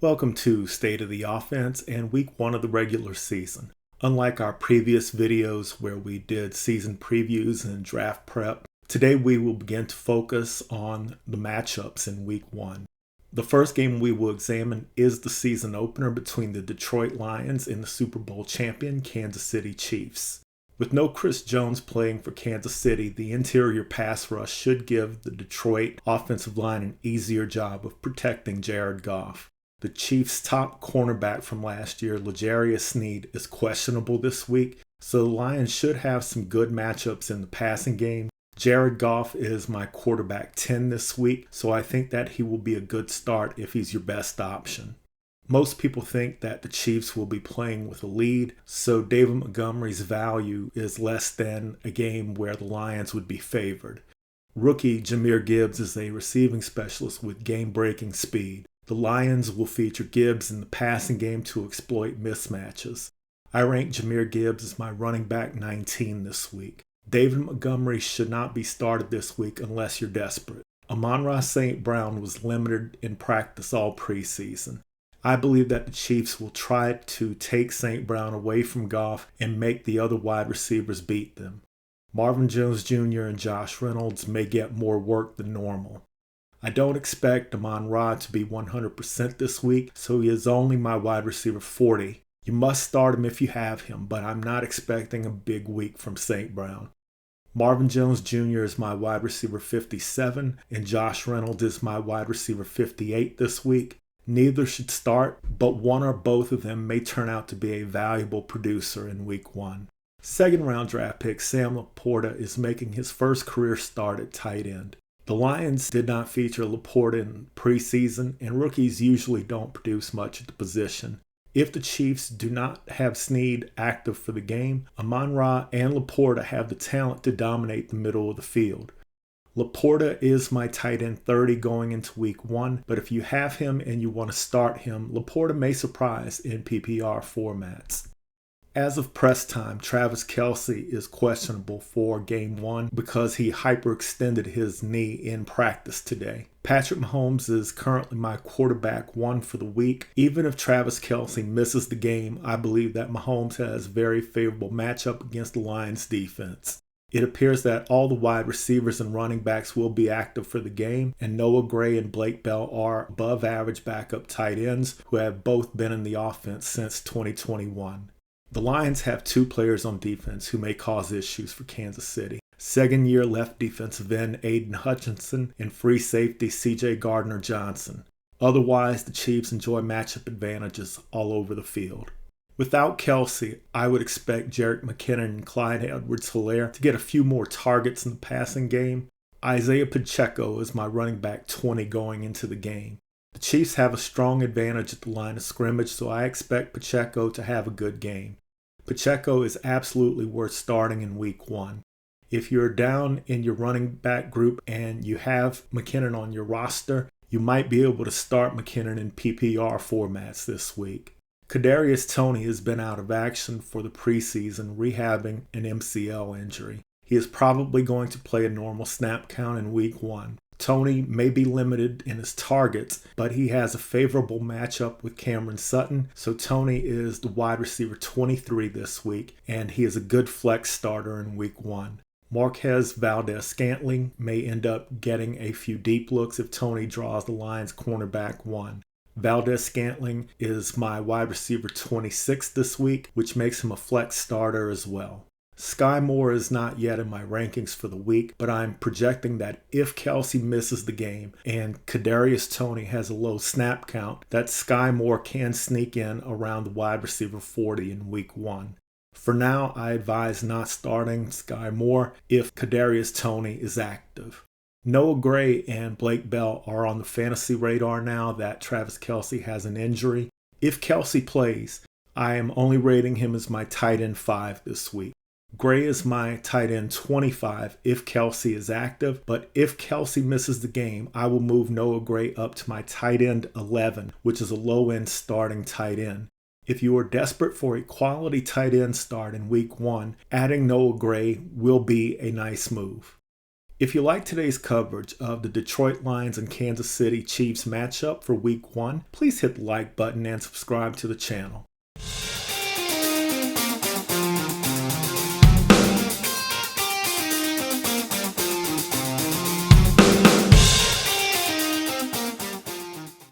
Welcome to State of the Offense and week 1 of the regular season. Unlike our previous videos where we did season previews and draft prep, today we will begin to focus on the matchups in week 1. The first game we will examine is the season opener between the Detroit Lions and the Super Bowl champion Kansas City Chiefs. With no Chris Jones playing for Kansas City, the interior pass rush should give the Detroit offensive line an easier job of protecting Jared Goff. The Chiefs' top cornerback from last year, L'Jarius Sneed, is questionable this week, so the Lions should have some good matchups in the passing game. Jared Goff is my quarterback 10 this week, so I think that he will be a good start if he's your best option. Most people think that the Chiefs will be playing with a lead, so David Montgomery's value is less than a game where the Lions would be favored. Rookie Jahmyr Gibbs is a receiving specialist with game-breaking speed. The Lions will feature Gibbs in the passing game to exploit mismatches. I rank Jahmyr Gibbs as my running back 19 this week. David Montgomery should not be started this week unless you're desperate. Amon-Ra St. Brown was limited in practice all preseason. I believe that the Chiefs will try to take St. Brown away from Goff and make the other wide receivers beat them. Marvin Jones Jr. and Josh Reynolds may get more work than normal. I don't expect amon-ra to be 100% this week, so he is only my wide receiver 40. You must start him if you have him, but I'm not expecting a big week from St. Brown. Marvin Jones Jr. is my wide receiver 57, and Josh Reynolds is my wide receiver 58 this week. Neither should start, but one or both of them may turn out to be a valuable producer in week 1. Second round draft pick Sam Laporta is making his first career start at tight end. The Lions did not feature Laporta in preseason, and rookies usually don't produce much at the position. If the Chiefs do not have Sneed active for the game, Amon-Ra and Laporta have the talent to dominate the middle of the field. Laporta is my tight end 30 going into week 1, but if you have him and you want to start him, Laporta may surprise in PPR formats. As of press time, Travis Kelce is questionable for Game 1 because he hyperextended his knee in practice today. Patrick Mahomes is currently my quarterback 1 for the week. Even if Travis Kelce misses the game, I believe that Mahomes has a very favorable matchup against the Lions defense. It appears that all the wide receivers and running backs will be active for the game, and Noah Gray and Blake Bell are above average backup tight ends who have both been in the offense since 2021. The Lions have 2 players on defense who may cause issues for Kansas City. Second-year left defensive end Aiden Hutchinson and free safety C.J. Gardner-Johnson. Otherwise, the Chiefs enjoy matchup advantages all over the field. Without Kelce, I would expect Jerick McKinnon and Clyde Edwards-Helaire to get a few more targets in the passing game. Isaiah Pacheco is my running back 20 going into the game. The Chiefs have a strong advantage at the line of scrimmage, so I expect Pacheco to have a good game. Pacheco is absolutely worth starting in week 1. If you're down in your running back group and you have McKinnon on your roster, you might be able to start McKinnon in PPR formats this week. Kadarius Toney has been out of action for the preseason, rehabbing an MCL injury. He is probably going to play a normal snap count in week 1. Toney may be limited in his targets, but he has a favorable matchup with Cameron Sutton, so Toney is the wide receiver 23 this week, and he is a good flex starter in week 1. Marquez Valdes-Scantling may end up getting a few deep looks if Toney draws the Lions cornerback 1. Valdes-Scantling is my wide receiver 26 this week, which makes him a flex starter as well. Sky Moore is not yet in my rankings for the week, but I'm projecting that if Kelce misses the game and Kadarius Toney has a low snap count, that Sky Moore can sneak in around the wide receiver 40 in week 1. For now, I advise not starting Sky Moore if Kadarius Toney is active. Noah Gray and Blake Bell are on the fantasy radar now that Travis Kelce has an injury. If Kelce plays, I am only rating him as my tight end 5 this week. Gray is my tight end 25 if Kelce is active, but if Kelce misses the game, I will move Noah Gray up to my tight end 11, which is a low-end starting tight end. If you are desperate for a quality tight end start in week 1, adding Noah Gray will be a nice move. If you like today's coverage of the Detroit Lions and Kansas City Chiefs matchup for Week 1, please hit the like button and subscribe to the channel.